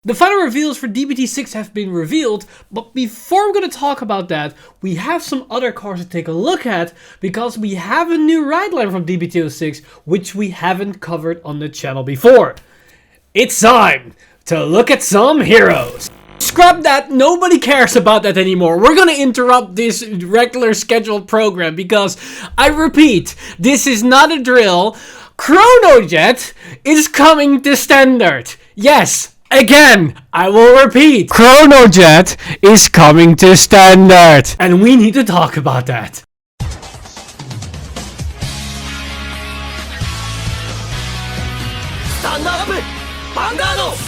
The final reveals for DBT6 have been revealed, but before I'm going to talk about that, we have some other cards to take a look at, because we have a new ride line from DBT6, which we haven't covered on the channel before. It's time to look at some heroes. Scrap that, nobody cares about that anymore. We're gonna interrupt this regular scheduled program because, I repeat, this is not a drill. Chronojet is coming to standard. Yes, again, I will repeat. Chronojet is coming to standard. And we need to talk about that. Stand up, Vanguard!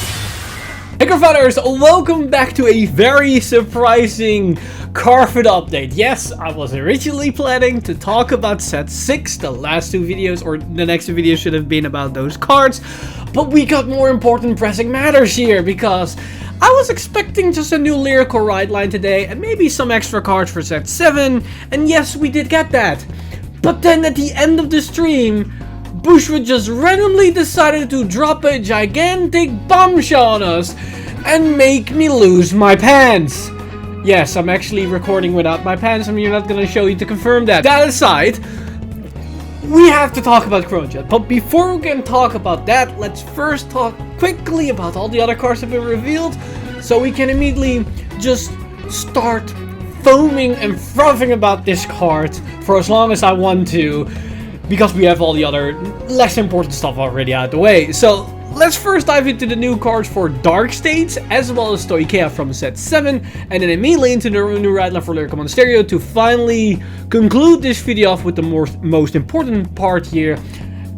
Hey Cardfighters, welcome back to a very surprising Cardfight update. Yes, I was originally planning to talk about set 6, the last two videos, or the next two videos should have been about those cards, but we got more important pressing matters here, because I was expecting just a new Lyrical ride line today, and maybe some extra cards for set 7, and yes, we did get that. But then at the end of the stream, Bushwood just randomly decided to drop a gigantic bombshell on us and make me lose my pants. Yes, I'm actually recording without my pants. I'm not gonna show you to confirm that. That aside, we have to talk about Chronojet. But before we can talk about that, let's first talk quickly about all the other cards that have been revealed, so we can immediately just start foaming and frothing about this card for as long as I want to, because we have all the other less important stuff already out of the way. So let's first dive into the new cards for Dark States, as well as Stoicheia from set 7, and then immediately into the new ride line for Lyrical Monasterio to finally conclude this video off with the most important part here,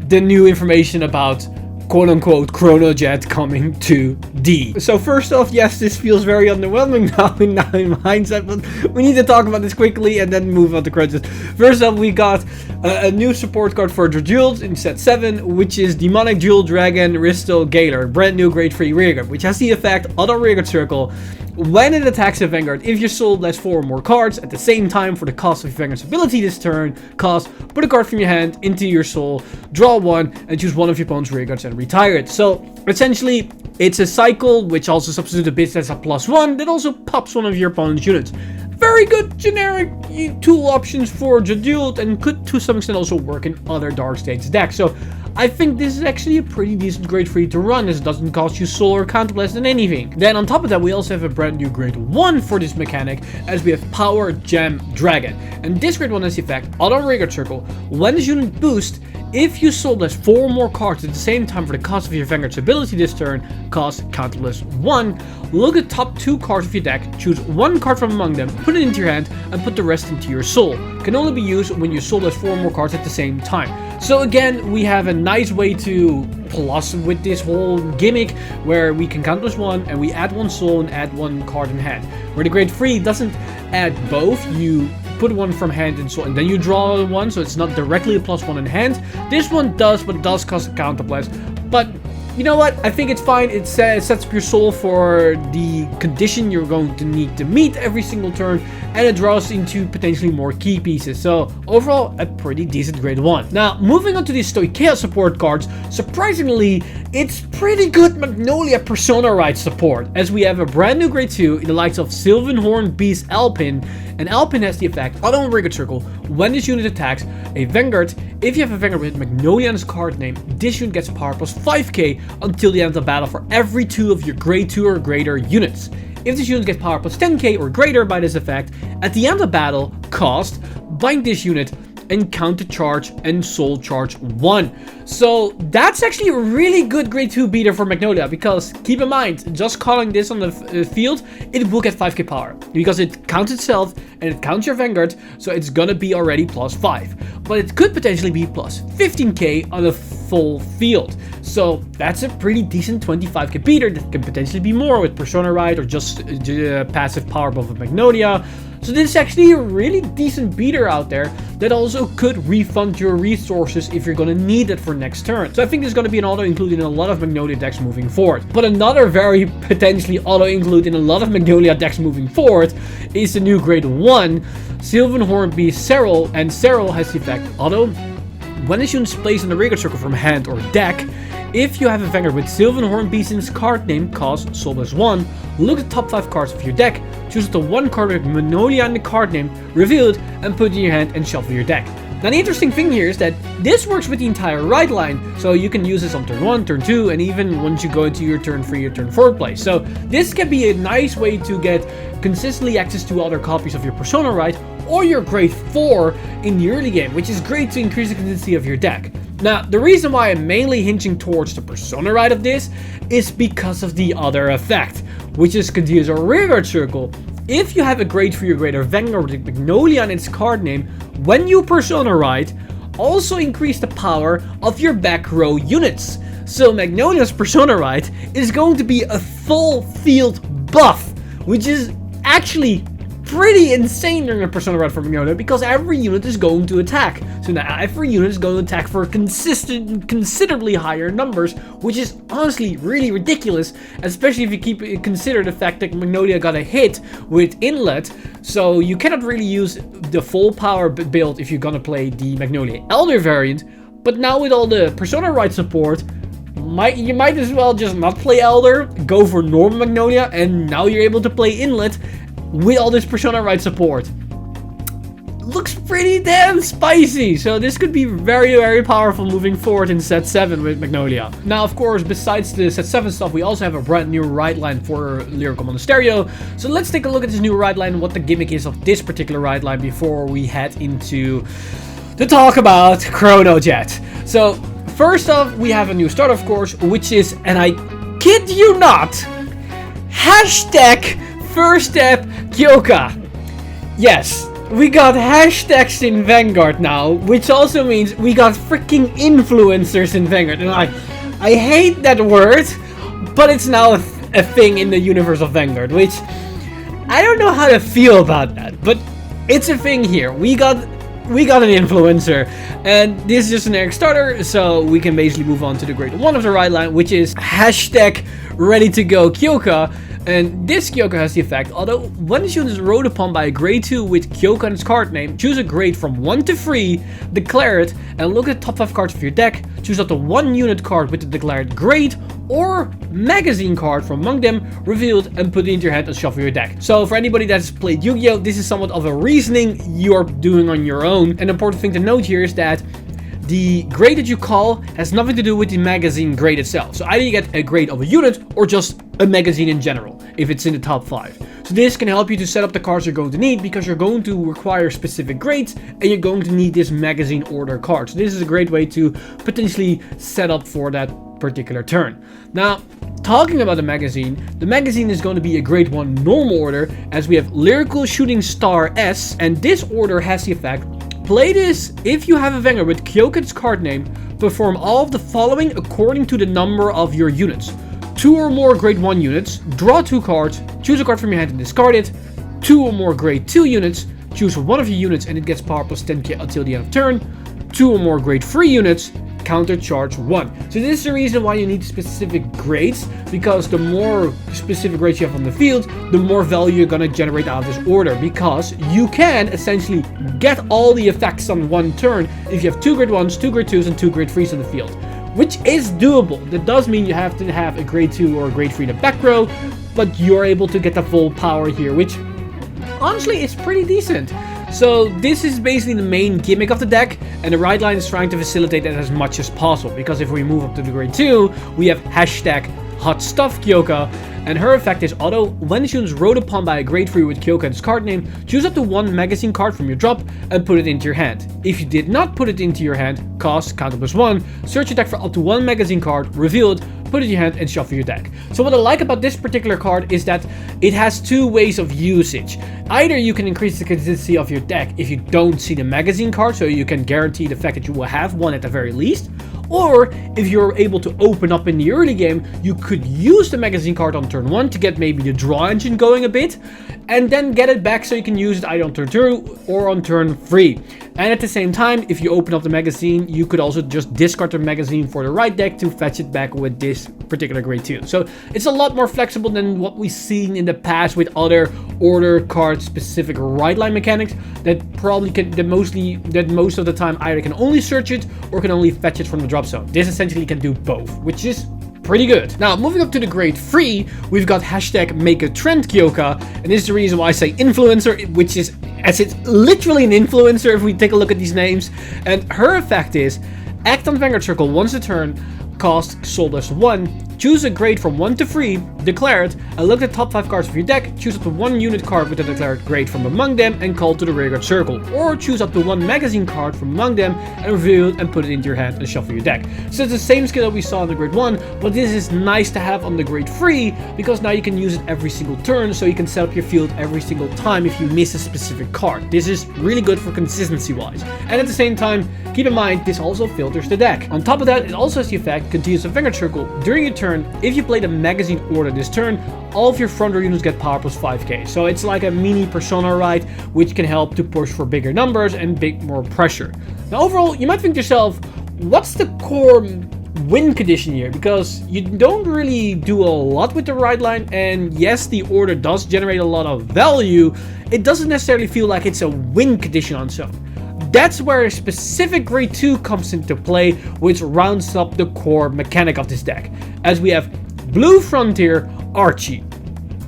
the new information about quote-unquote Chronojet coming to D. So first off, yes, this feels very underwhelming now in hindsight, but we need to talk about this quickly and then move on to Chronojet. First up, we got a new support card for Drajeweled in set 7, which is Demonic Jewel Dragon Risto Galar, brand new grade 3 rearguard, which has the effect Auto Rearguard Circle. When it attacks a Vanguard, if your soul has 4 or more cards at the same time for the cost of your Vanguard's ability this turn, put a card from your hand into your soul, draw 1, and choose one of your opponent's rearguards and retire it. So essentially, it's a cycle which also substitutes a bit that's a +1 that also pops one of your opponent's units. Very good generic tool options for Drajeweled, and could to some extent also work in other Dark States decks. So I think this is actually a pretty decent grade 3 to run, as it doesn't cost you soul or counterblast than anything. Then on top of that, we also have a brand new grade 1 for this mechanic, as we have Power Gem Dragon. And this grade 1 has the effect Auto Rearguard Circle. When this unit boosts, if you sold us 4 or more cards at the same time for the cost of your Vanguard's ability this turn, cost counterblast 1, look at top 2 cards of your deck, choose 1 card from among them, put it into your hand, and put the rest into your soul. Can only be used when your soul has 4 or more cards at the same time. So again, we have a nice way to plus with this whole gimmick, where we can counterblast 1 and we add 1 soul and add 1 card in hand. Where the grade 3 doesn't add both, you put 1 from hand and soul, and then you draw 1, so it's not directly a +1 in hand. This one does, but it does cost a counterblast. But you know what? I think it's fine. It sets up your soul for the condition you're going to need to meet every single turn, and it draws into potentially more key pieces. So overall, a pretty decent grade 1. Now, moving on to these Stoicheia support cards, surprisingly, it's pretty good Magnolia Persona Ride support, as we have a brand new grade 2 in the likes of Sylvanhorn Beast Alpin, and Alpin has the effect Auto Rearguard Circle. When this unit attacks a Vanguard, if you have a Vanguard with Magnolia in its card name, this unit gets power plus 5k until the end of the battle for every 2 of your grade 2 or greater units. If this unit gets power plus 10k or greater by this effect, at the end of battle, bind this unit and counter charge and soul charge 1. So that's actually a really good grade 2 beater for Magnolia, because keep in mind, just calling this on the field, it will get 5k power, because it counts itself and it counts your Vanguard, so it's gonna be already +5. But it could potentially be plus 15k on a full field. So that's a pretty decent 25k beater that can potentially be more with Persona Ride or just passive power buff of Magnolia. So this is actually a really decent beater out there that also could refund your resources if you're gonna need it for next turn. So I think there's gonna be an auto-include in a lot of Magnolia decks moving forward. But another very potentially auto-include in a lot of Magnolia decks moving forward is the new grade 1, Sylvanhorn Beast Serral, and Serral has the effect Auto. When this unit is placed in the rearguard circle from hand or deck, If you have a Vanguard with Sylvan Hornbeason's card name, cost Soul +1, look at the top 5 cards of your deck, choose the 1 card with Magnolia in the card name, reveal it, and put it in your hand and shuffle your deck. Now the interesting thing here is that this works with the entire right line, so you can use this on turn 1, turn 2, and even once you go into your turn 3 or turn 4 play. So this can be a nice way to get consistently access to other copies of your Persona Right or your grade 4 in the early game, which is great to increase the consistency of your deck. Now, the reason why I'm mainly hinging towards the Persona Right of this is because of the other effect, which is continuous or rearguard circle. If you have a grade 3 or greater Vanguard with Magnolia in its card name, when you Persona Right, also increase the power of your back row units. So Magnolia's Persona Right is going to be a full field buff, which is actually pretty insane during a Persona Right for Magnolia, because every unit is going to attack. So now every unit is going to attack for considerably higher numbers, which is honestly really ridiculous, especially if you consider the fact that Magnolia got a hit with Inlet, so you cannot really use the full power build if you're gonna play the Magnolia Elder variant. But now with all the Persona Right support, you might as well just not play Elder, go for normal Magnolia, and now you're able to play Inlet with all this Persona Right support. Looks pretty damn spicy, so this could be very, very powerful moving forward in set 7 with Magnolia. Now, of course, besides the set 7 stuff, we also have a brand new ride line for Lyrical Monasterio. So let's take a look at this new ride line and what the gimmick is of this particular ride line before we head into to talk about Chronojet. So first off, we have a new start, of course, which is, and I kid you not, hashtag First Step Kyoka. Yes, we got hashtags in Vanguard now, which also means we got freaking influencers in Vanguard. And I hate that word, but it's now a thing in the universe of Vanguard, which I don't know how to feel about that, but it's a thing here. We got an influencer, and this is just an Eric starter, so we can basically move on to the grade 1 of the ride line, which is hashtag Ready to Go Kyoka. And this Kyoka has the effect, although when this unit is rode upon by a grade 2 with Kyoka in its card name, choose a grade from 1 to 3, declare it, and look at the top 5 cards of your deck, choose out the 1 unit card with the declared grade or magazine card from among them, reveal it, and put it into your hand and shuffle your deck. So for anybody that has played Yu-Gi-Oh!, this is somewhat of a reasoning you're doing on your own. An important thing to note here is that the grade that you call has nothing to do with the magazine grade itself. So either you get a grade of a unit or just a magazine in general, if it's in the top 5. So this can help you to set up the cards you're going to need, because you're going to require specific grades and you're going to need this magazine order card. So this is a great way to potentially set up for that particular turn. Now, talking about the magazine is going to be a grade 1 normal order, as we have Lyrical Shooting Star S, and this order has the effect: play this if you have a Vanguard with Kyoka's card name, perform all of the following according to the number of your units. 2 or more grade 1 units, draw 2 cards, choose a card from your hand and discard it. 2 or more grade 2 units, choose one of your units and it gets power plus 10 until the end of turn. 2 or more grade 3 units, counter charge 1. So this is the reason why you need specific grades, because the more specific grades you have on the field, the more value you're gonna generate out of this order, because you can essentially get all the effects on one turn if you have 2 grade 1s, 2 grade 2s, and 2 grade 3s on the field, which is doable. That does mean you have to have a grade 2 or a grade 3 in the back row, but you're able to get the full power here, which honestly is pretty decent. So this is basically the main gimmick of the deck, and the ride line is trying to facilitate that as much as possible, because if we move up to the grade 2, we have hashtag Hot Stuff Kyoka, and her effect is, although when the unit is rode upon by a grade 3 with Kyoka in its card name, choose up to 1 magazine card from your drop and put it into your hand. If you did not put it into your hand, cost counter plus 1, search your deck for up to 1 magazine card, reveal it, put it in your hand, and shuffle your deck. So what I like about this particular card is that it has 2 ways of usage. Either you can increase the consistency of your deck if you don't see the magazine card, so you can guarantee the fact that you will have one at the very least. Or if you're able to open up in the early game, you could use the magazine card on turn 1 to get maybe the draw engine going a bit, and then get it back so you can use it either on turn 2 or on turn 3. And at the same time, if you open up the magazine, you could also just discard the magazine for the right deck to fetch it back with this particular grade 2. So it's a lot more flexible than what we've seen in the past with other order card specific ride line mechanics that probably can, that most of the time either can only search it or can only fetch it from the drop zone. This essentially can do both, which is pretty good. Now, moving up to the grade 3, we've got hashtag make a trend Kyoka, and this is the reason why I say influencer, which is, as it's literally an influencer if we take a look at these names. And her effect is, act on Vanguard Circle once a turn, cost soul as 1, choose a grade from 1 to 3, declare it, and look at the top 5 cards of your deck, choose up to 1 unit card with a declared grade from among them, and call to the Vanguard Circle. Or choose up to 1 magazine card from among them, and reveal it and put it into your hand and shuffle your deck. So it's the same skill that we saw in the grade 1, but this is nice to have on the grade 3, because now you can use it every single turn, so you can set up your field every single time if you miss a specific card. This is really good for consistency wise. And at the same time, keep in mind, this also filters the deck. On top of that, it also has the effect, continues a Vanguard Circle during your turn. If you play the magazine order this turn, all of your front row units get power plus 5k. So it's like a mini persona ride, which can help to push for bigger numbers and more pressure. Now overall, you might think to yourself, what's the core win condition here? Because you don't really do a lot with the ride line, and yes, the order does generate a lot of value. It doesn't necessarily feel like it's a win condition on its own. That's where a specific grade 2 comes into play, which rounds up the core mechanic of this deck. As we have Blue Frontier Archie.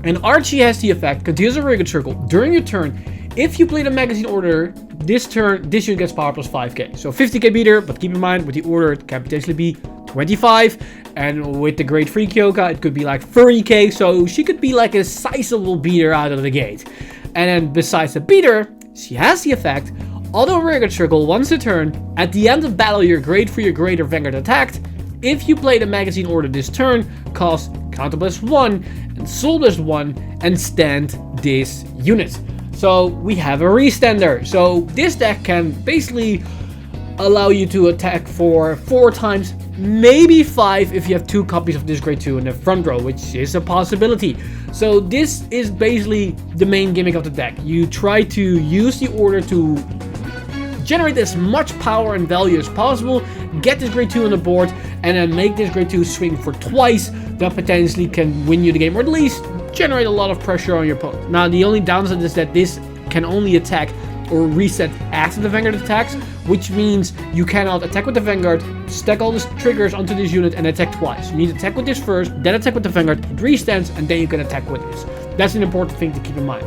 And Archie has the effect, continues a Vanguard Circle during your turn. If you play the magazine order this turn, this unit gets power plus 5k. So 50k beater, but keep in mind with the order it can potentially be 25. And with the grade 3 Kyoka, it could be like 30k. So she could be like a sizable beater out of the gate. And then besides the beater, she has the effect, auto Vanguard Circle once a turn. At the end of battle, your grade 3 or greater Vanguard attacked. If you play the magazine order this turn, cost counter plus 1 and soul plus 1 and stand this unit. So we have a restander. So this deck can basically allow you to attack for 4 times, maybe 5 if you have 2 copies of this grade 2 in the front row, which is a possibility. So this is basically the main gimmick of the deck. You try to use the order to generate as much power and value as possible, get this grade 2 on the board, and then make this grade 2 swing for twice. That potentially can win you the game, or at least generate a lot of pressure on your opponent. Now, the only downside is that this can only attack or reset after the Vanguard attacks, which means you cannot attack with the Vanguard, stack all the triggers onto this unit, and attack twice. You need to attack with this first, then attack with the Vanguard, it restands, and then you can attack with this. That's an important thing to keep in mind.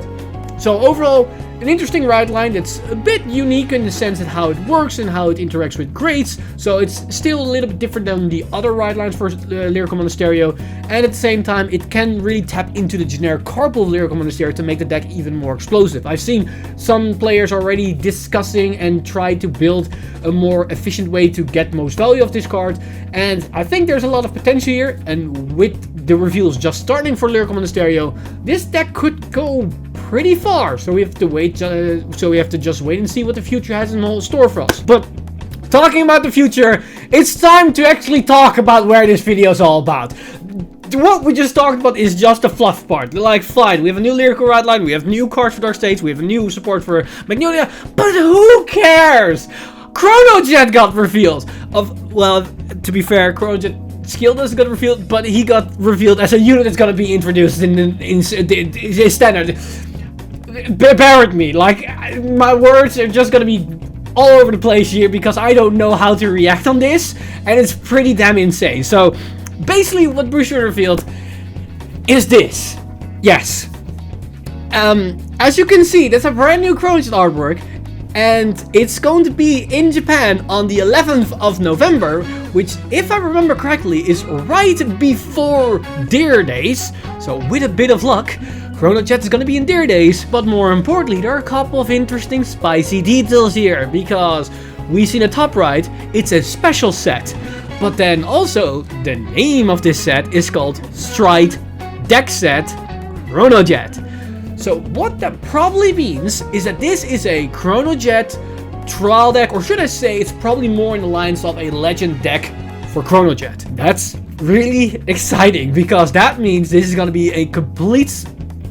So overall, an interesting ride line that's a bit unique in the sense of how it works and how it interacts with grades. So it's still a little bit different than the other ride lines for Lyrical Monasterio. And at the same time, it can really tap into the generic card pool of Lyrical Monasterio to make the deck even more explosive. I've seen some players already discussing and try to build a more efficient way to get most value of this card. And I think there's a lot of potential here. And with the reveals just starting for Lyrical Monasterio, this deck could go pretty far. So we have to wait. So we have to just wait and see what the future has in store for us. But talking about the future, it's time to actually talk about where this video is all about. What we just talked about is just the fluff part. Like, fine, we have a new Lyrical ride line, we have new cards for Dark States, we have a new support for Magnolia, but who cares? Chronojet got revealed. Well, to be fair, Chronojet skill doesn't get revealed, but he got revealed as a unit that's gonna be introduced in standard. Bear with me, like, my words are just gonna be all over the place here because I don't know how to react on this, and it's pretty damn insane. So basically what Bruce revealed is this. Yes. As you can see, that's a brand new Chronojet artwork, and it's going to be in Japan on the 11th of November, which, if I remember correctly, is right before Deer Days. So with a bit of luck, Chronojet is going to be in Deer Days. But more importantly, there are a couple of interesting spicy details here, because we see the top right, it's a special set. But then also, the name of this set is called Stride Deck Set Chronojet. So what that probably means is that this is a Chronojet trial deck, or should I say it's probably more in the lines of a legend deck for Chronojet. That's really exciting, because that means this is going to be a complete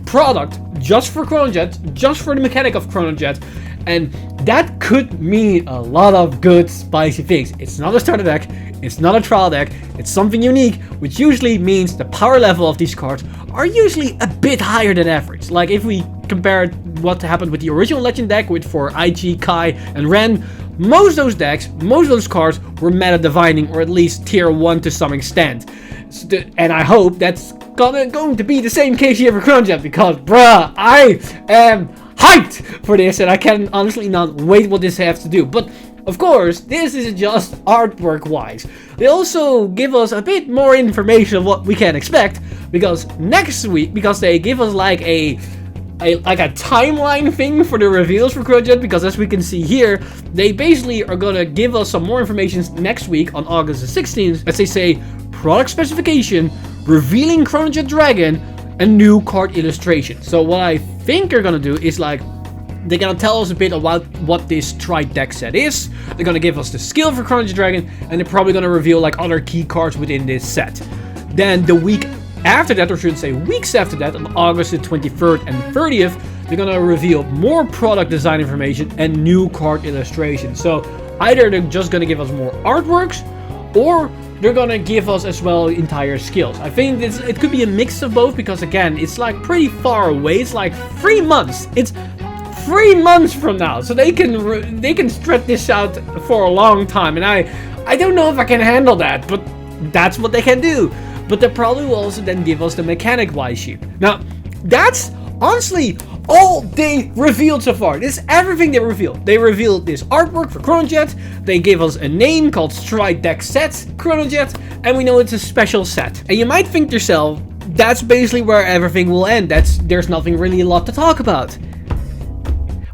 product just for Chronojet, just for the mechanic of Chronojet, and that could mean a lot of good spicy things. It's not a starter deck, it's not a trial deck, it's something unique, which usually means the power level of these cards are usually a bit higher than average. Like if we compare what happened with the original legend deck with for IG, Kai, and Ren, most of those decks, most of those cards were meta dividing, or at least tier 1 to some extent. And I hope that's going to be the same case here for Chronojet, because bruh, I am hyped for this, and I can honestly not wait what this has to do. But of course, this is just artwork wise. They also give us a bit more information of what we can expect, because next week, because they give us like a timeline thing for the reveals for Chronojet, because as we can see here, they basically are gonna give us some more information next week on August the 16th, as they say, product specification, revealing Chronojet Dragon, and new card illustration. So what I think they're gonna do is like, they're gonna tell us a bit about what this Stride deck set is, they're gonna give us the skill for Chronojet Dragon, and they're probably gonna reveal like other key cards within this set. Then the week after that, or should I say weeks after that, on August the 23rd and 30th, they're gonna reveal more product design information and new card illustration. So either they're just gonna give us more artworks, or they're gonna give us as well entire skills. I think it could be a mix of both, because again, it's like pretty far away. It's like 3 months. It's 3 months from now, so they can stretch this out for a long time, and I don't know if I can handle that, but that's what they can do. But they probably will also then give us the mechanic-wise sheet. Now, that's honestly all they revealed so far. This is everything they revealed. They revealed this artwork for Chronojet, they gave us a name called Stride Deck Set Chronojet, and we know it's a special set. And you might think to yourself, that's basically where everything will end. There's nothing really a lot to talk about.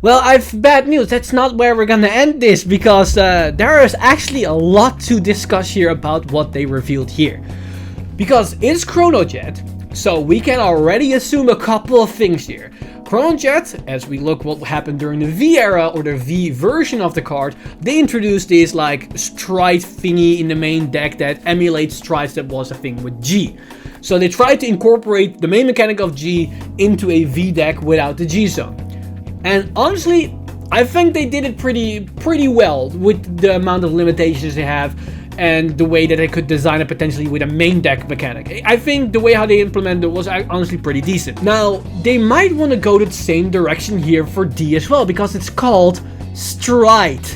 Well, I've bad news. That's not where we're gonna end this, because there is actually a lot to discuss here about what they revealed here. Because it's Chronojet, so we can already assume a couple of things here. Chronojet, as we look what happened during the V era, or the V version of the card, they introduced this like stride thingy in the main deck that emulates strides that was a thing with G. So they tried to incorporate the main mechanic of G into a V deck without the G zone. And honestly, I think they did it pretty well with the amount of limitations they have, and the way that they could design it potentially with a main deck mechanic. I think the way how they implemented it was honestly pretty decent. Now, they might want to go to the same direction here for D as well, because it's called Stride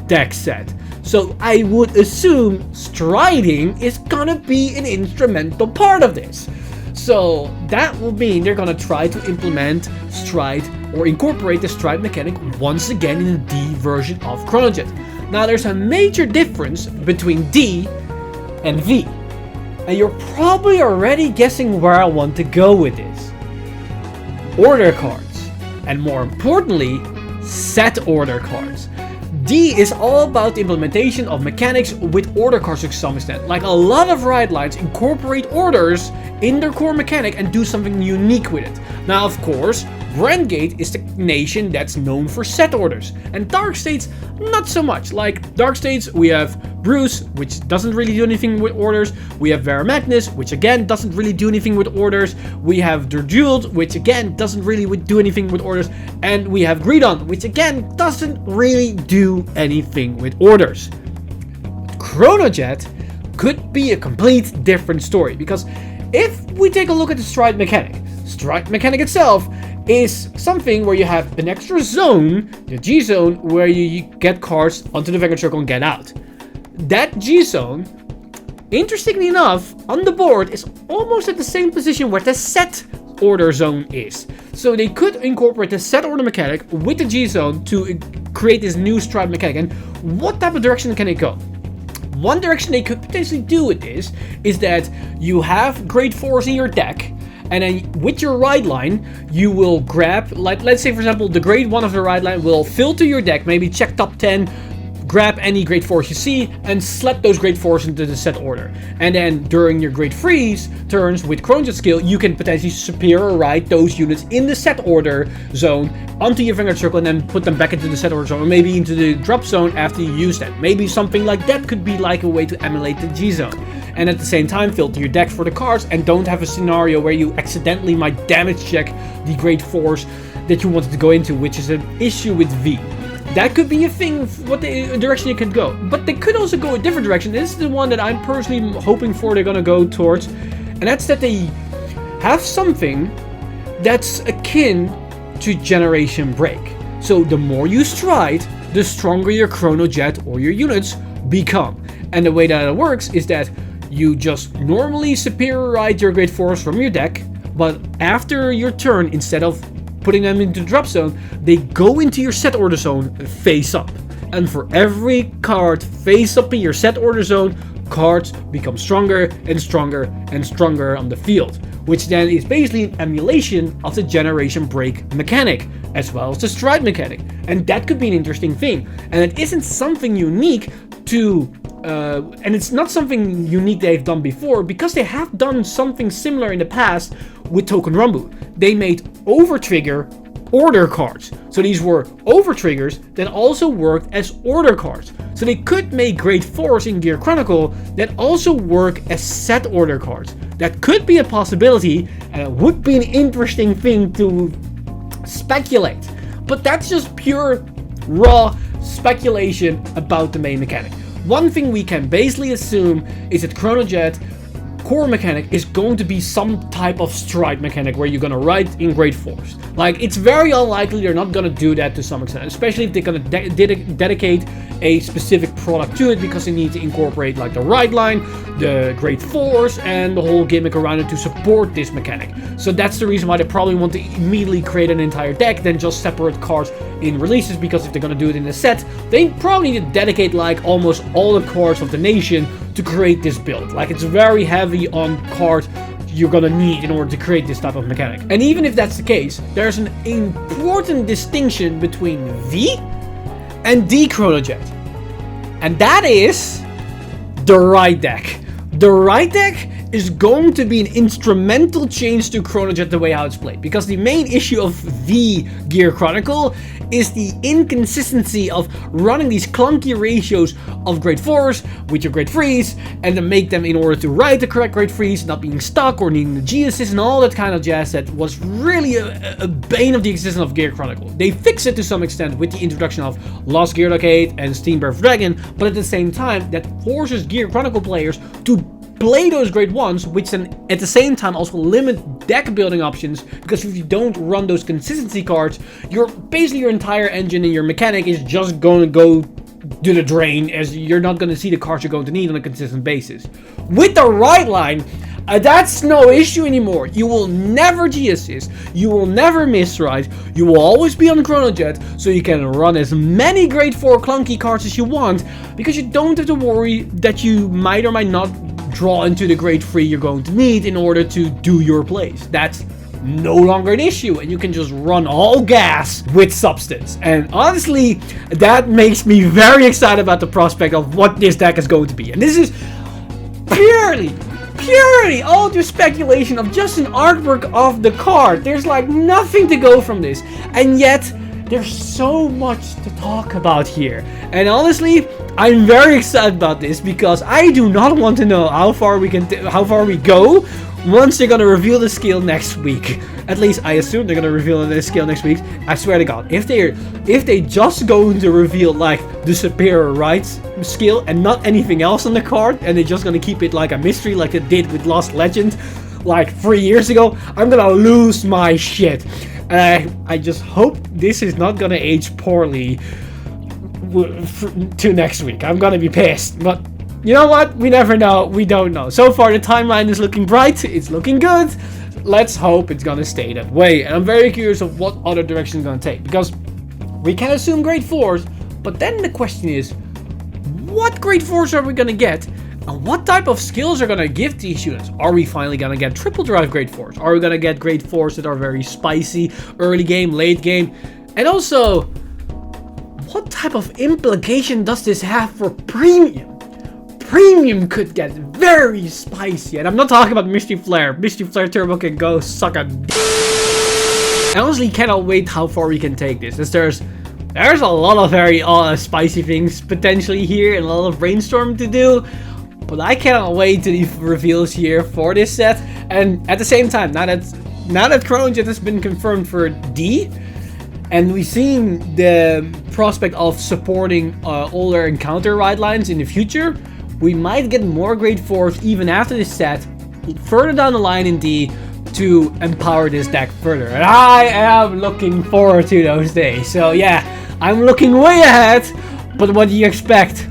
Deck Set. So I would assume striding is gonna be an instrumental part of this. So that will mean they're gonna try to implement stride, or incorporate the stride mechanic once again in the D version of Chronojet. Now, there's a major difference between D and V, and you're probably already guessing where I want to go with this. Order cards, and more importantly, set order cards. D is all about the implementation of mechanics with order cards to some extent. Like, a lot of ride lines incorporate orders in their core mechanic and do something unique with it. Now, of course, Brandgate is the nation that's known for set orders, and Dark States not so much. Like Dark States, we have Bruce, which doesn't really do anything with orders. We have Vera Magnus, which again doesn't really do anything with orders. We have Drajeweled, which again doesn't really do anything with orders. And we have Greedon, which again doesn't really do anything with orders. Chronojet could be a complete different story, because if we take a look at the stride mechanic itself is something where you have an extra zone, the G zone, where you get cards onto the Vanguard circle and get out. That G zone, interestingly enough, on the board is almost at the same position where the set order zone is. So they could incorporate the set order mechanic with the G zone to create this new stride mechanic. And what type of direction can it go? One direction they could potentially do with this is that you have grade 4s in your deck, and then with your ride line, you will grab, like, let's say for example, the grade 1 of the ride line will filter your deck, maybe check top 10, grab any grade 4s you see, and slap those grade 4s into the set order. And then during your grade 3s turns with Chronojet skill, you can potentially superior ride those units in the set order zone onto your Vanguard circle and then put them back into the set order zone, or maybe into the drop zone after you use that. Maybe something like that could be like a way to emulate the G zone. And at the same time, filter your deck for the cards and don't have a scenario where you accidentally might damage check the grade 4s that you wanted to go into, which is an issue with V. That could be a thing, what the direction it could go. But they could also go a different direction. This is the one that I'm personally hoping for they're gonna go towards. And that's that they have something that's akin to Generation Break. So the more you stride, the stronger your Chronojet or your units become. And the way that it works is that you just normally superiorize your Great Force from your deck, but after your turn, instead of putting them into the drop zone, they go into your set order zone face up. And for every card face up in your set order zone, cards become stronger and stronger and stronger on the field, which then is basically an emulation of the Generation Break mechanic, as well as the Stride mechanic. And that could be an interesting thing. And it isn't something unique to and it's not something unique they've done before, because they have done something similar in the past with Token Rambu. They made Overtrigger order cards. So these were over triggers that also worked as order cards. So they could make Great Force in Gear Chronicle that also work as set order cards. That could be a possibility, and it would be an interesting thing to speculate. But that's just pure raw speculation about the main mechanic. One thing we can basically assume is that Chronojet core mechanic is going to be some type of stride mechanic where you're gonna ride in Great Force. Like, it's very unlikely they're not gonna do that to some extent, especially if they're gonna dedicate a specific product to it, because they need to incorporate like the ride line, the Great Force, and the whole gimmick around it to support this mechanic. So that's the reason why they probably want to immediately create an entire deck than just separate cards in releases, because if they're gonna do it in a set, they probably need to dedicate like almost all the cards of the nation to create this build. Like, it's very heavy on cards you're gonna need in order to create this type of mechanic. And even if that's the case, there's an important distinction between V and D Chronojet. And that is the ride deck. The ride deck is going to be an instrumental change to Chronojet the way how it's played, because the main issue of the Gear Chronicle is the inconsistency of running these clunky ratios of Great Force with your Great Freeze, and then make them in order to ride the correct Great Freeze, not being stuck or needing the G-assist and all that kind of jazz that was really a bane of the existence of Gear Chronicle. They fix it to some extent with the introduction of Lost Gear Arcade and Steam Birth Dragon, but at the same time that forces Gear Chronicle players to play those great ones, which then at the same time also limit deck building options, because if you don't run those consistency cards, basically your entire engine and your mechanic is just going to go to the drain, as you're not going to see the cards you're going to need on a consistent basis. With the right line, that's no issue anymore. You will never G-assist, you will never misride, you will always be on Chronojet, so you can run as many Great 4 clunky cards as you want, because you don't have to worry that you might or might not draw into the Great 3 you're going to need in order to do your plays. That's no longer an issue, and you can just run all gas with substance. And honestly, that makes me very excited about the prospect of what this deck is going to be. And this is purely all just speculation of just an artwork of the card. There's like nothing to go from this, and yet there's so much to talk about here. And honestly, I'm very excited about this, because I do not want to know how far we go once they're gonna reveal the skill next week. At least I assume they're gonna reveal the skill next week. I swear to God, if they just going to reveal like the superior rights skill and not anything else on the card, and they're just gonna keep it like a mystery like they did with Lost Legend like 3 years ago, I'm gonna lose my shit. And I just hope this is not gonna age poorly to next week. I'm gonna be pissed, but you know what? We never know. We don't know. So far, the timeline is looking bright. It's looking good. Let's hope it's gonna stay that way. And I'm very curious of what other direction it's gonna take, because we can assume Great Force, but then the question is, what Great Force are we gonna get? And what type of skills are going to give these units? Are we finally going to get triple drive Great Force? Are we going to get Great Force that are very spicy, early game, late game? And also, what type of implication does this have for Premium? Premium could get very spicy, and I'm not talking about Misty Flare. Misty Flare Turbo can go suck a d. I honestly cannot wait how far we can take this, as there's a lot of very spicy things potentially here, and a lot of brainstorming to do. But I cannot wait to the reveals here for this set. And at the same time, now that Chronojet has been confirmed for D, and we've seen the prospect of supporting older encounter ride lines in the future, we might get more Great Force even after this set, further down the line in D, to empower this deck further. And I am looking forward to those days. So yeah, I'm looking way ahead, but what do you expect?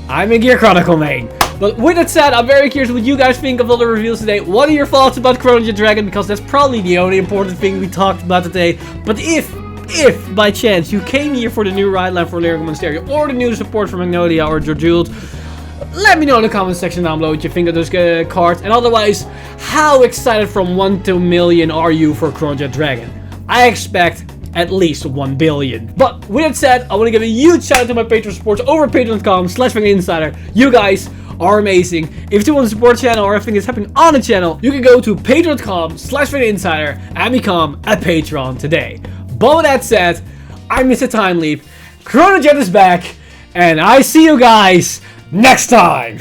I'm a Gear Chronicle main. But with that said, I'm very curious what you guys think of all the reveals today. What are your thoughts about Chronojet Dragon? Because that's probably the only important thing we talked about today. But if by chance you came here for the new ride line for Lyrical Monastery or the new support from Magnolia or Drajeweled, let me know in the comment section down below what you think of those cards. And otherwise, how excited from 1 to million are you for Chronojet Dragon? I expect at least 1 billion. But with that said, I want to give a huge shout out to my Patreon supporters over patreon.com/insider. You guys are amazing. If you want to support the channel or everything is happening on the channel, you can go to patreon.com/insider and become a patron today. But with that said, I'm Mr. Time Leap, Chronojet is back, and I see you guys next time!